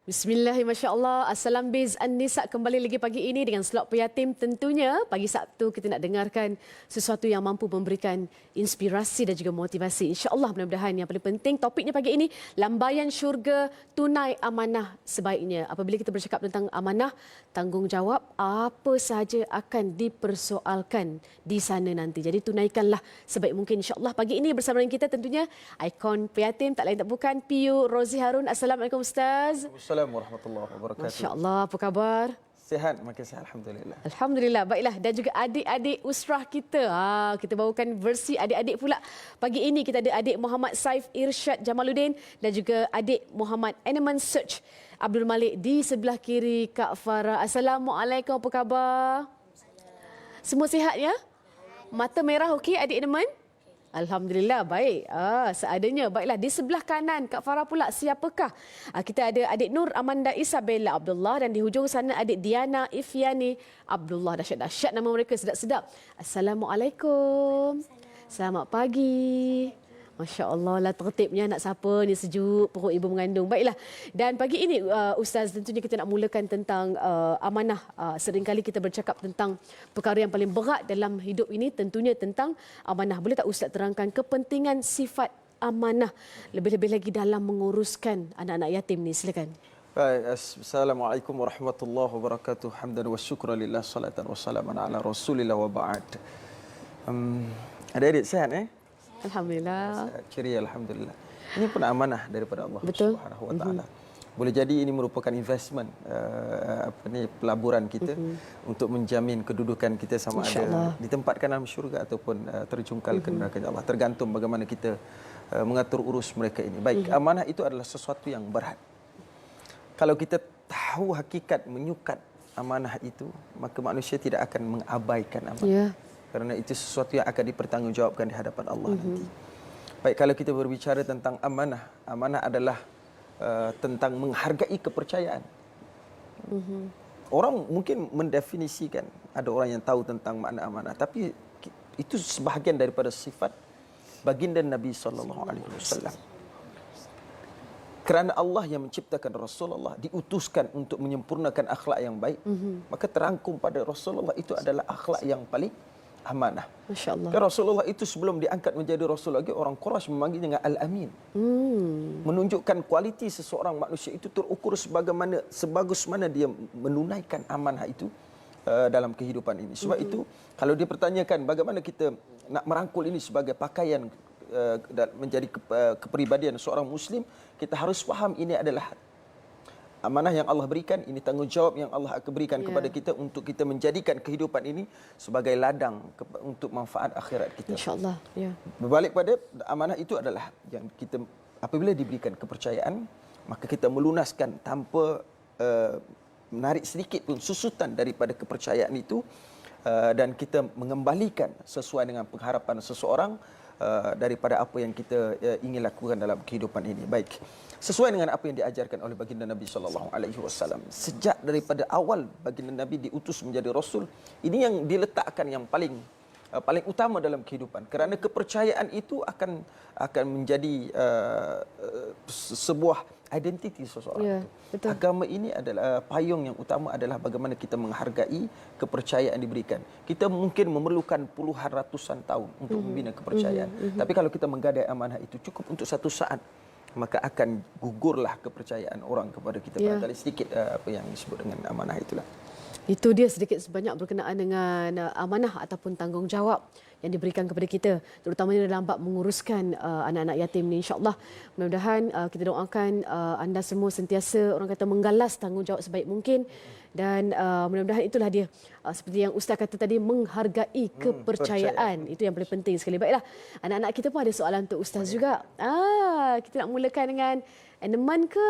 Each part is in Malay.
Bismillahirrahmanirrahim. Masya Allah. Assalam Biz An-Nisa kembali lagi pagi ini dengan slot Peyatim. Tentunya pagi Sabtu kita nak dengarkan sesuatu yang mampu memberikan inspirasi dan juga motivasi. InsyaAllah mudah-mudahan yang paling penting topiknya pagi ini, lambaian syurga tunai amanah sebaiknya. Apabila kita bercakap tentang amanah, tanggungjawab apa sahaja akan dipersoalkan di sana nanti. Jadi tunaikanlah sebaik mungkin insyaAllah. Pagi ini bersama dengan kita tentunya ikon Peyatim, tak lain tak bukan PU Rozi Harun. Assalamualaikum Ustaz. Assalamualaikum warahmatullahi wabarakatuh. Masya Allah, apa khabar? Sihat, makin sihat Alhamdulillah. Alhamdulillah, baiklah. Dan juga adik-adik usrah kita. Kita bawakan versi adik-adik pula. Pagi ini kita ada adik Muhammad Saif Irsyad Jamaluddin dan juga adik Muhammad Eneman Search Abdul Malik di sebelah kiri Kak Farah. Assalamualaikum, apa khabar? Semua sihat ya? Mata merah okey adik Eneman? Alhamdulillah, baik. Seadanya. Baiklah, di sebelah kanan Kak Farah pula, siapakah? Kita ada adik Nur Amanda Isabella Abdullah dan di hujung sana adik Diana Ifiani Abdullah. Dahsyat-dahsyat nama mereka, sedap-sedap. Assalamualaikum. Selamat pagi. Masya Allah lah tertibnya nak siapa ni, sejuk perut ibu mengandung. Baiklah, dan pagi ini Ustaz tentunya kita nak mulakan tentang amanah. Seringkali kita bercakap tentang perkara yang paling berat dalam hidup ini, tentunya tentang amanah. Boleh tak Ustaz terangkan kepentingan sifat amanah lebih-lebih lagi dalam menguruskan anak-anak yatim ni? Silakan. Baik, Assalamualaikum warahmatullahi wabarakatuh. Hamdan wa syukra lillah, salatan wa salaman ala rasulillah wa ba'd. Adik-adik sihat Alhamdulillah. Ceria, Alhamdulillah. Ini pun amanah daripada Allah Subhanahu Wa Taala. Boleh jadi ini merupakan investment pelaburan kita untuk menjamin kedudukan kita sama ada ditempatkan dalam syurga ataupun terjungkal ke neraka Allah. Tergantung bagaimana kita mengatur urus mereka ini. Baik, amanah itu adalah sesuatu yang berat. Kalau kita tahu hakikat menyukat amanah itu, maka manusia tidak akan mengabaikan amanah. Kerana itu sesuatu yang akan dipertanggungjawabkan di hadapan Allah nanti. Baik, kalau kita berbicara tentang amanah, amanah adalah tentang menghargai kepercayaan. Orang mungkin mendefinisikan, ada orang yang tahu tentang makna amanah, tapi itu sebahagian daripada sifat baginda Nabi SAW. Kerana Allah yang menciptakan Rasulullah, diutuskan untuk menyempurnakan akhlak yang baik, maka terangkum pada Rasulullah itu adalah akhlak yang paling amanah. Masya Allah. Kan Rasulullah itu sebelum diangkat menjadi Rasul lagi, orang Quraisy memanggilnya dengan Al-Amin. Menunjukkan kualiti seseorang manusia itu terukur sebagaimana, sebagus mana dia menunaikan amanah itu dalam kehidupan ini. Sebab itu, kalau dia pertanyakan bagaimana kita nak merangkul ini sebagai pakaian menjadi kepribadian seorang Muslim, kita harus faham ini adalah amanah yang Allah berikan, ini tanggungjawab yang Allah akan berikan kepada kita untuk kita menjadikan kehidupan ini sebagai ladang untuk manfaat akhirat kita. InsyaAllah. Berbalik pada amanah itu adalah yang kita apabila diberikan kepercayaan, maka kita melunaskan tanpa menarik sedikit pun susutan daripada kepercayaan itu, dan kita mengembalikan sesuai dengan pengharapan seseorang daripada apa yang kita ingin lakukan dalam kehidupan ini. Baik. Sesuai dengan apa yang diajarkan oleh baginda Nabi SAW. Sejak daripada awal baginda Nabi diutus menjadi Rasul, ini yang diletakkan yang paling utama dalam kehidupan. Kerana kepercayaan itu akan menjadi sebuah identiti seseorang. Betul. Agama ini adalah payung yang utama adalah bagaimana kita menghargai kepercayaan diberikan. Kita mungkin memerlukan puluhan ratusan tahun untuk membina kepercayaan. Tapi kalau kita menggadai amanah itu cukup untuk satu saat, maka akan gugurlah kepercayaan orang kepada kita. Barangkali sedikit apa yang disebut dengan amanah itulah. Itu dia sedikit sebanyak berkenaan dengan amanah ataupun tanggungjawab yang diberikan kepada kita, terutamanya dalam bab menguruskan anak-anak yatim ni. InsyaAllah mudah-mudahan kita doakan anda semua sentiasa orang kata menggalas tanggungjawab sebaik mungkin, dan mudah-mudahan itulah dia seperti yang Ustaz kata tadi, menghargai kepercayaan. Itu yang paling penting sekali. Baiklah, anak-anak kita pun ada soalan untuk Ustaz juga. Kita nak mulakan dengan Eneman ke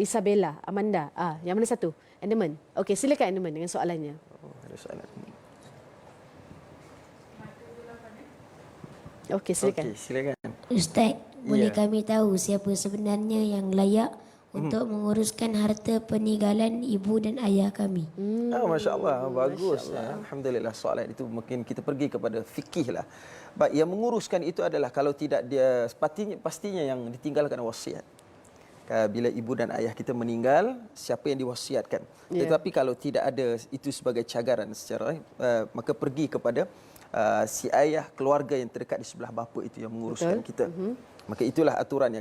Isabella Amanda? Yang mana satu? Eneman. Okey, silakan Eneman dengan soalannya. Ada soalan. Okey, silakan. Okey, silakan. Ustaz, boleh kami tahu siapa sebenarnya yang layak untuk menguruskan harta peninggalan ibu dan ayah kami? Masya Allah, bagus. Masya Allah. Alhamdulillah, soalan itu mungkin kita pergi kepada fikih lah. Baik, yang menguruskan itu adalah kalau tidak dia pastinya yang ditinggalkan wasiat. bila ibu dan ayah kita meninggal, siapa yang diwasiatkan. Tetapi kalau tidak ada itu sebagai cagaran secara maka pergi kepada si ayah, keluarga yang terdekat di sebelah bapa itu yang menguruskan kita. Maka itulah aturannya.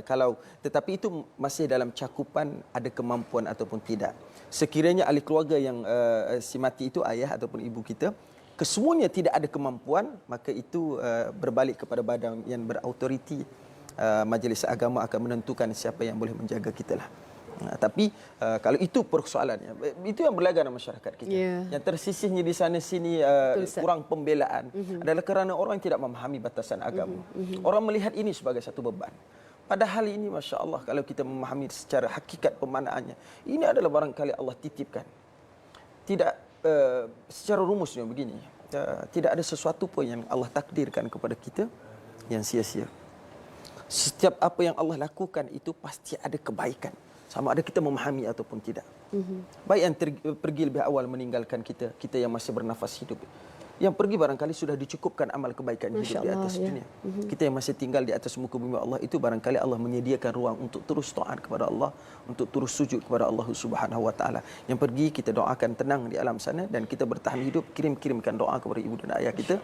Tetapi itu masih dalam cakupan ada kemampuan ataupun tidak. Sekiranya ahli keluarga yang si mati itu ayah ataupun ibu kita, kesemuanya tidak ada kemampuan, maka itu berbalik kepada badan yang berautoriti. Majlis agama akan menentukan siapa yang boleh menjaga kita lah. Tapi kalau itu persoalannya, itu yang berlaga dalam masyarakat kita. Yang tersisihnya di sana sini kurang pembelaan adalah kerana orang tidak memahami batasan agama. Orang melihat ini sebagai satu beban. Padahal ini Masya Allah, kalau kita memahami secara hakikat pemaknaannya, ini adalah barangkali Allah titipkan. Tidak secara rumusnya begini, tidak ada sesuatu pun yang Allah takdirkan kepada kita yang sia-sia. Setiap apa yang Allah lakukan itu pasti ada kebaikan, sama ada kita memahami ataupun tidak. Baik yang pergi lebih awal meninggalkan kita, kita yang masih bernafas hidup. Yang pergi barangkali sudah dicukupkan amal kebaikan hidup di atas dunia. Kita yang masih tinggal di atas muka bumi Allah itu barangkali Allah menyediakan ruang untuk terus taat kepada Allah, untuk terus sujud kepada Allah Subhanahu wa taala. Yang pergi kita doakan tenang di alam sana dan kita bertahan hidup, kirimkan doa kepada ibu dan ayah kita.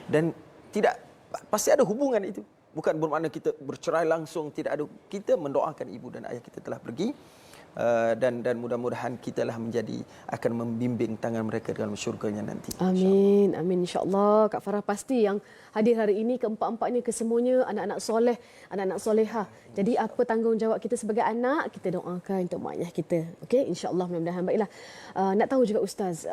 Dan tidak pasti ada hubungan itu. Bukan bermakna kita bercerai langsung, tidak ada. Kita mendoakan ibu dan ayah kita telah pergi. Dan mudah-mudahan kitalah akan membimbing tangan mereka dalam syurganya nanti. Amin, amin insya-Allah. Kak Farah pasti yang hadir hari ini keempat-empatnya kesemuanya anak-anak soleh, anak-anak solehah. Jadi apa tanggungjawab kita sebagai anak, kita doakan untuk mak ayah kita. Okey, insya-Allah mudah-mudahan. Baiklah. Nak tahu juga Ustaz,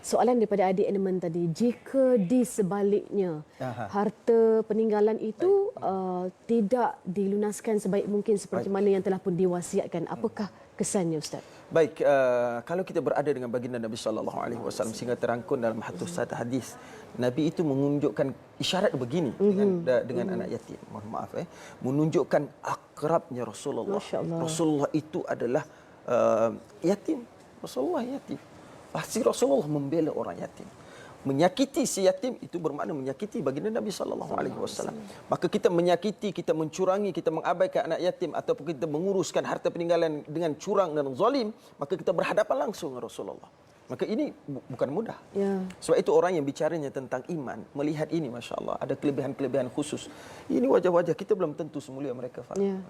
soalan daripada adik Eneman tadi, jika di sebaliknya harta peninggalan itu tidak dilunaskan sebaik mungkin seperti mana yang telah pun diwasiatkan, apakah kesannya Ustaz? Baik, kalau kita berada dengan baginda Nabi sallallahu alaihi wasallam sehingga terangkum dalam satu hadis, Nabi itu menunjukkan isyarat begini dengan anak yatim. Mohon maaf menunjukkan akrabnya Rasulullah. Rasulullah itu adalah yatim. Rasulullah yatim. Pasti Rasulullah membela orang yatim. Menyakiti si yatim itu bermakna menyakiti baginda Nabi sallallahu alaihi wasallam. Maka kita menyakiti, kita mencurangi, kita mengabaikan anak yatim ataupun kita menguruskan harta peninggalan dengan curang dan zalim, maka kita berhadapan langsung dengan Rasulullah. Maka ini bukan mudah. Sebab itu orang yang bicaranya tentang iman, melihat ini masya-Allah ada kelebihan-kelebihan khusus. Ini wajah-wajah kita belum tentu semulia mereka, Farah.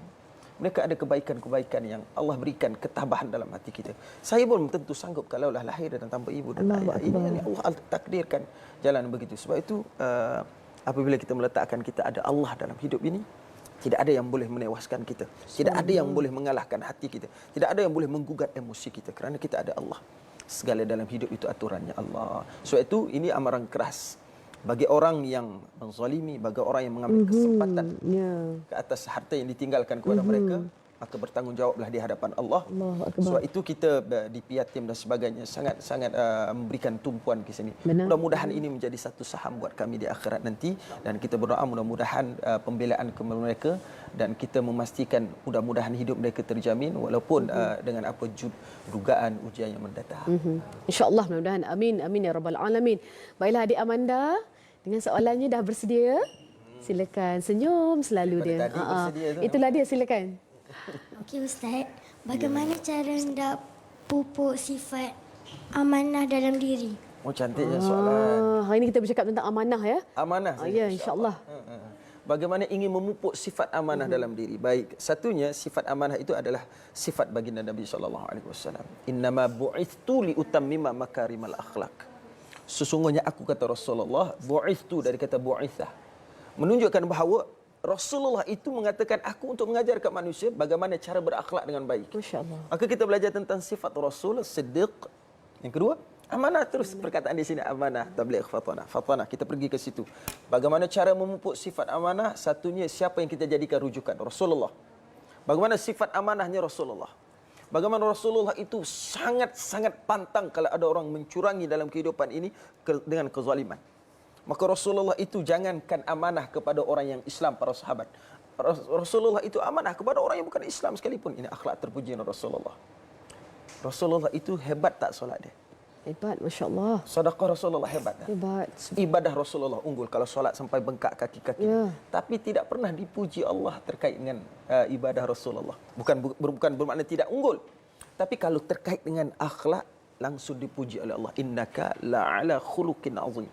Mereka ada kebaikan-kebaikan yang Allah berikan ketabahan dalam hati kita. Saya pun tentu sanggup kalaulah lahir dan tanpa ibu dan ayah. Ini Allah takdirkan jalan begitu. Sebab itu apabila kita meletakkan kita ada Allah dalam hidup ini, tidak ada yang boleh menewaskan kita. Tidak ada yang boleh mengalahkan hati kita. Tidak ada yang boleh menggugat emosi kita kerana kita ada Allah. Segala dalam hidup itu aturannya Allah. Sebab itu ini amaran keras bagi orang yang menzalimi, bagi orang yang mengambil kesempatan ke atas harta yang ditinggalkan kepada mereka, maka bertanggungjawablah di hadapan Allah. Sebab itu kita di Piatim dan sebagainya sangat memberikan tumpuan ke sini. Mudah-mudahan ini menjadi satu saham buat kami di akhirat nanti, dan kita berdoa mudah-mudahan pembelaan kepada mereka dan kita memastikan mudah-mudahan hidup mereka terjamin walaupun dengan apa dugaan ujian yang mendatang. Insya-Allah mudah-mudahan. Amin amin ya rabbal alamin. Baiklah adik Amanda, dengan soalannya dah bersedia? Silakan, senyum selalu dia. Itulah dia, silakan. Okey Ustaz, bagaimana cara hendak pupuk sifat amanah dalam diri? Oh, cantiknya soalan. Hari ini kita bercakap tentang amanah ya. Amanah. Ya, insya-Allah. Bagaimana ingin memupuk sifat amanah dalam diri? Baik, satunya sifat amanah itu adalah sifat baginda Nabi sallallahu alaihi wasallam. Innama bu'ithtu li utammima makarimal akhlak. Sesungguhnya aku, kata Rasulullah, bu'ithtu dari kata bu'ithah, menunjukkan bahawa Rasulullah itu mengatakan aku untuk mengajar kepada manusia bagaimana cara berakhlak dengan baik. Masya-Allah. Maka kita belajar tentang sifat Rasul, siddiq. Yang kedua, amanah. Terus perkataan di sini amanah, tabligh, fatanah. Fatanah, kita pergi ke situ. Bagaimana cara memupuk sifat amanah? Satunya, siapa yang kita jadikan rujukan? Rasulullah. Bagaimana sifat amanahnya Rasulullah? Bagaimana Rasulullah itu sangat-sangat pantang kalau ada orang mencurangi dalam kehidupan ini dengan kezaliman. Maka Rasulullah itu jangankan amanah kepada orang yang Islam, para sahabat. Rasulullah itu amanah kepada orang yang bukan Islam sekalipun. Ini akhlak terpuji Rasulullah. Rasulullah itu hebat tak solat dia? Hebat, masya-Allah. Sedekah Rasulullah hebat. Hebat. Ibadah Rasulullah unggul kalau solat sampai bengkak kaki-kaki. Ya. Tapi tidak pernah dipuji Allah terkait dengan ibadah Rasulullah. Bukan bermakna tidak unggul. Tapi kalau terkait dengan akhlak langsung dipuji oleh Allah. Innaka la'ala khuluqin azim.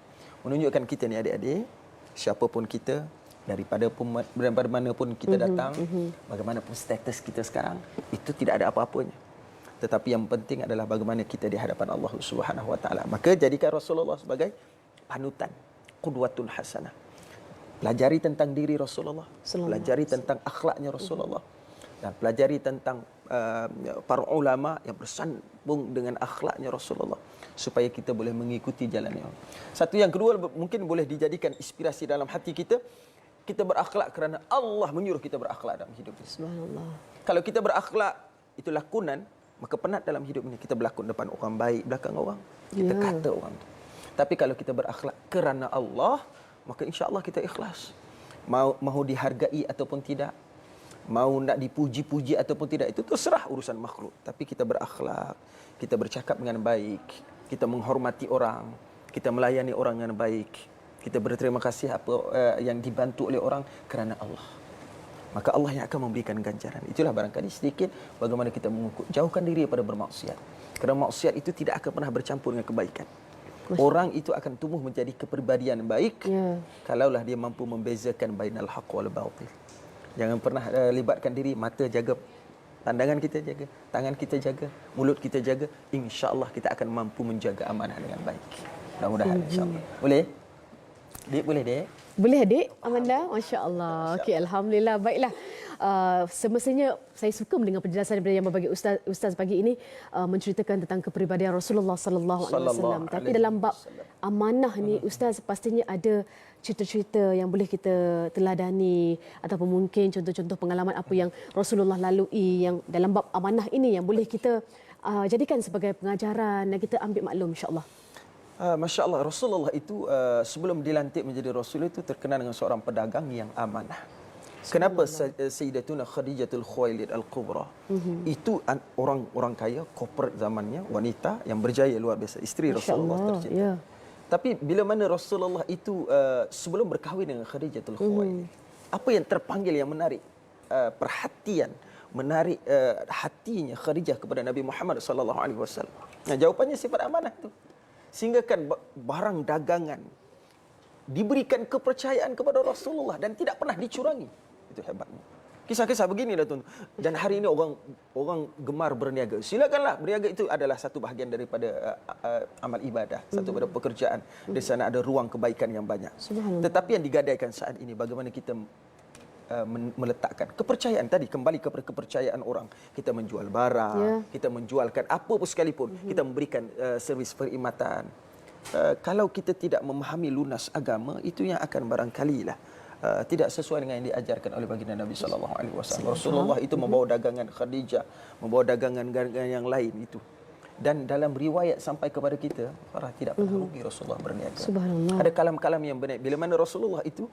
Menunjukkan kita ni adik-adik, siapapun kita, daripada mana pun kita datang, bagaimanapun status kita sekarang, itu tidak ada apa-apanya. Tetapi yang penting adalah bagaimana kita di hadapan Allah Subhanahu wa taala. Maka jadikan Rasulullah sebagai panutan, qudwatun hasanah. Pelajari tentang diri Rasulullah, pelajari tentang akhlaknya Rasulullah, dan pelajari tentang para ulama yang bersambung dengan akhlaknya Rasulullah supaya kita boleh mengikuti jalannya. Satu yang kedua mungkin boleh dijadikan inspirasi dalam hati kita. Kita berakhlak kerana Allah menyuruh kita berakhlak dalam hidup ini. Subhanallah. Kalau kita berakhlak itu lakonan, maka penat dalam hidup ini kita berlakon depan orang baik, belakang orang. Kita kata orang tu. Tapi kalau kita berakhlak kerana Allah, maka insya-Allah kita ikhlas. Mahu dihargai ataupun tidak, mau nak dipuji-puji ataupun tidak, itu terserah urusan makhluk. Tapi kita berakhlak, kita bercakap dengan baik, kita menghormati orang, kita melayani orang dengan baik, kita berterima kasih apa yang dibantu oleh orang kerana Allah. Maka Allah yang akan memberikan ganjaran. Itulah barangkali sedikit bagaimana kita mengukur. Jauhkan diri daripada bermaksiat. Kerana maksiat itu tidak akan pernah bercampur dengan kebaikan. Orang itu akan tumbuh menjadi kepribadian baik kalaulah dia mampu membezakan bainal haqq wal batil. Jangan pernah libatkan diri, mata jaga, pandangan kita jaga, tangan kita jaga, mulut kita jaga. Insya-Allah kita akan mampu menjaga amanah dengan baik. Mudah-mudahan insya-Allah. Boleh? Dik boleh, Dik? Boleh, Adik Amanda? Masya-Allah. Okey, alhamdulillah. Baiklah. Semestinya saya suka mendengar penjelasan daripada yang berbagi ustaz pagi ini menceritakan tentang kepribadian Rasulullah sallallahu alaihi wasallam. Tapi dalam bab amanah ni ustaz pastinya ada cerita-cerita yang boleh kita teladani ataupun mungkin contoh-contoh pengalaman apa yang Rasulullah lalui yang dalam bab amanah ini yang boleh kita jadikan sebagai pengajaran dan kita ambil maklum insya-Allah. Masya Allah, Rasulullah itu sebelum dilantik menjadi Rasul itu terkenal dengan seorang pedagang yang amanah. Kenapa Sayyidatuna Khadijatul Khuwailid Al-Kubra itu orang kaya, corporate zamannya, wanita yang berjaya luar biasa, isteri Rasulullah tercinta. Tapi bila mana Rasulullah itu sebelum berkahwin dengan Khadijatul Khuwailid, apa yang terpanggil yang menarik perhatian, menarik hatinya Khadijah kepada Nabi Muhammad sallallahu alaihi wasallam. Nah, jawapannya sifat amanah itu. Sehingga kan barang dagangan diberikan kepercayaan kepada Rasulullah dan tidak pernah dicurangi. Itu hebatnya. Kisah-kisah beginilah tuan. Dan hari ini orang gemar berniaga. Silakanlah, berniaga itu adalah satu bahagian daripada amal ibadah, satu daripada pekerjaan. Di sana ada ruang kebaikan yang banyak. Tetapi yang digadaikan saat ini bagaimana kita meletakkan kepercayaan tadi, kembali kepada kepercayaan orang. Kita menjual barang, kita menjualkan apa pun sekalipun, kita memberikan servis perkhidmatan. Kalau kita tidak memahami lunas agama, itu yang akan barangkalilah tidak sesuai dengan yang diajarkan oleh baginda Nabi sallallahu alaihi wasallam. Rasulullah itu membawa dagangan Khadijah, membawa dagangan yang lain itu. Dan dalam riwayat sampai kepada kita, tidak pernah rugi Rasulullah berniaga. Subhanallah. Ada kalam-kalam yang benar. Bila mana Rasulullah itu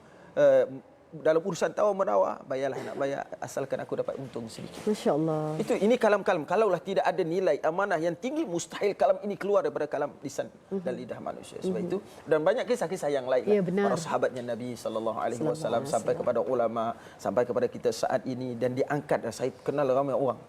dalam urusan tawar-menawar, bayarlah nak bayar asalkan aku dapat untung sedikit. Masya-Allah. Ini kalam-kalam. Kalaulah tidak ada nilai amanah yang tinggi, mustahil kalam ini keluar daripada kalam lisan dan lidah manusia. Sebab itu dan banyak kisah-kisah yang lain. Para sahabatnya Nabi sallallahu alaihi wasallam sampai kepada ulama, sampai kepada kita saat ini dan diangkat. Saya kenal ramai orang.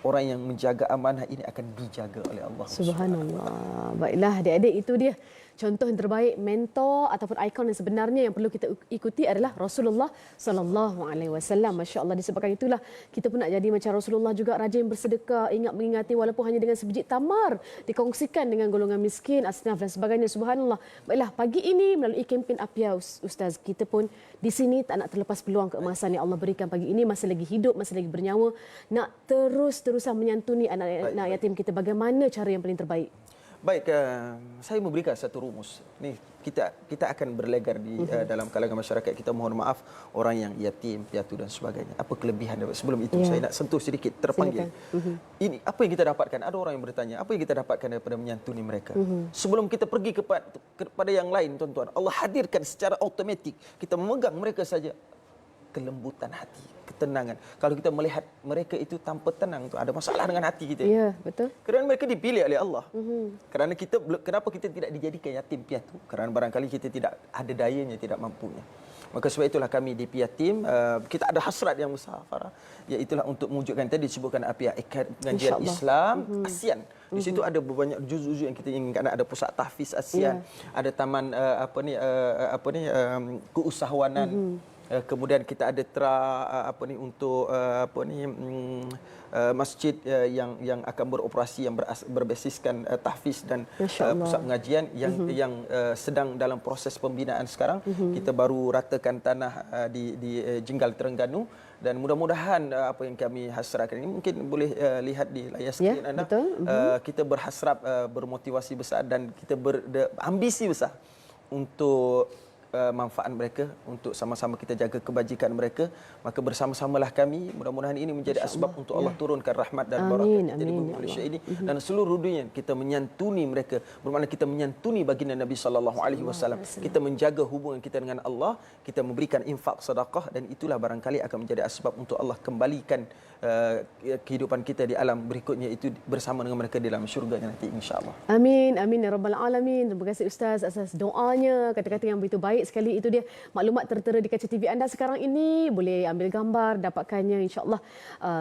Orang yang menjaga amanah ini akan dijaga oleh Allah. Subhanallah. Baiklah adik-adik, itu dia contoh yang terbaik, mentor ataupun ikon yang sebenarnya yang perlu kita ikuti adalah Rasulullah sallallahu alaihi wasallam. Masya-Allah, disebabkan itulah kita pun nak jadi macam Rasulullah juga, rajin bersedekah, ingat mengingati walaupun hanya dengan sebiji tamar, dikongsikan dengan golongan miskin, asnaf dan sebagainya. Subhanallah. Baiklah, pagi ini melalui kempen Apia Ustaz, kita pun di sini tak nak terlepas peluang keemasan yang Allah berikan pagi ini, masih lagi hidup, masih lagi bernyawa, nak terusan menyantuni anak-anak yatim kita. Bagaimana cara yang paling terbaik? Baik, saya memberikan satu rumus. Ni kita akan berlegar di dalam kalangan masyarakat kita. Mohon maaf orang yang yatim, piatu dan sebagainya. Apa kelebihan? Sebelum itu saya nak sentuh sedikit, terpanggil. Ini apa yang kita dapatkan? Ada orang yang bertanya, apa yang kita dapatkan daripada menyantuni mereka? Sebelum kita pergi kepada yang lain, tuan-tuan, Allah hadirkan secara automatik. Kita memegang mereka saja. kelembutan hati, ketenangan. Kalau kita melihat mereka itu tanpa tenang, tu ada masalah dengan hati kita. Ya, betul. Kerana mereka dipilih oleh Allah. Kerana kenapa kita tidak dijadikan yatim piatu? Kerana barangkali kita tidak ada dayanya, tidak mampunya. Maka sebab itulah kami di Piatim, kita ada hasrat yang besar, Farah. Iaitulah untuk mewujudkan, tadi disebutkan APIA, Pengajian Islam ASEAN. Di situ ada banyak juz-juz yang kita inginkan. Ada pusat tahfiz ASEAN, ada taman keusahawanan. Kemudian kita ada untuk masjid yang akan beroperasi, yang berbasiskan tahfiz dan pusat pengajian yang sedang dalam proses pembinaan sekarang. Kita baru ratakan tanah di Jinggal Terengganu, dan mudah-mudahan apa yang kami hasratkan ini mungkin boleh lihat di layar skrin anda. Kita berhasrat, bermotivasi besar, dan kita berambisi besar untuk manfaat mereka, untuk sama-sama kita jaga kebajikan mereka. Maka bersama-samalah kami, mudah-mudahan ini menjadi asbab untuk Allah turunkan rahmat dan barakah di bumi Malaysia ini dan seluruh dunia. Kita menyantuni mereka, bermakna kita menyantuni baginda Nabi sallallahu alaihi wasallam. Kita menjaga hubungan kita dengan Allah, kita memberikan infak sedekah, dan itulah barangkali akan menjadi asbab untuk Allah kembalikan kehidupan kita di alam berikutnya itu bersama dengan mereka di dalam syurga nanti, insya-Allah. Amin, amin ya rabbal alamin. Terima kasih Ustaz atas doanya, kata-kata yang begitu baik sekali. Itu dia maklumat tertera di kaca TV anda sekarang ini. Boleh ambil gambar, dapatkannya, insya-Allah.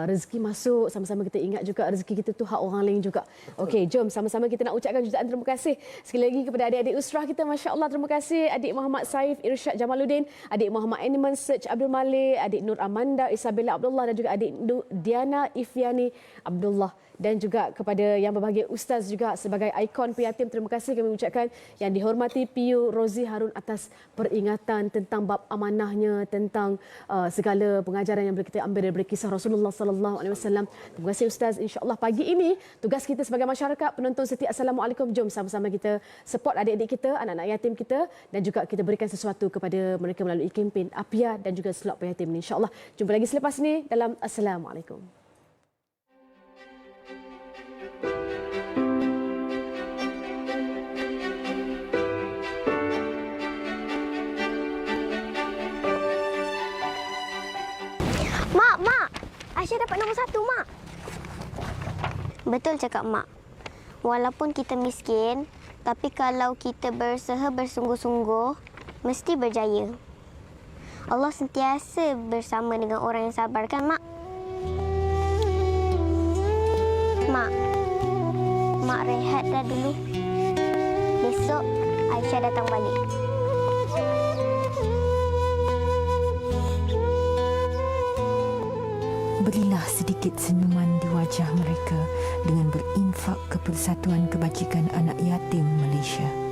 Rezeki masuk, sama-sama kita ingat juga rezeki kita tu hak orang lain juga. Okey, jom sama-sama kita nak ucapkan jutaan terima kasih sekali lagi kepada adik-adik usrah kita, masya-Allah. Terima kasih adik Muhammad Saif Irsyad Jamaluddin, adik Muhammad Animan Search Abdul Malik, adik Nur Amanda Isabella Abdullah, dan juga adik Diana Ifiani Abdullah, dan juga kepada yang berbahagia Ustaz juga sebagai ikon Piatim. Terima kasih kami ucapkan. Yang dihormati PU Rozi Harun atas peringatan tentang bab amanahnya, tentang segala pengajaran yang boleh kita ambil dari kisah Rasulullah sallallahu alaihi wasallam. Terima kasih Ustaz. Insya-Allah pagi ini tugas kita sebagai masyarakat penonton setia, Assalamualaikum, jom sama-sama kita support adik-adik kita, anak-anak yatim kita, dan juga kita berikan sesuatu kepada mereka melalui kempen APIA dan juga slot Piatim ini, insya-Allah. Jumpa lagi selepas ini dalam Assalamualaikum. Mak, Aisyah dapat nombor 1, Mak. Betul cakap Mak. Walaupun kita miskin, tapi kalau kita berusaha bersungguh-sungguh, mesti berjaya. Allah sentiasa bersama dengan orang yang sabar, kan, Mak? Mak rehat dah dulu. Besok Aisyah datang balik. Berilah sedikit senyuman di wajah mereka dengan berinfak ke Persatuan Kebajikan Anak Yatim Malaysia.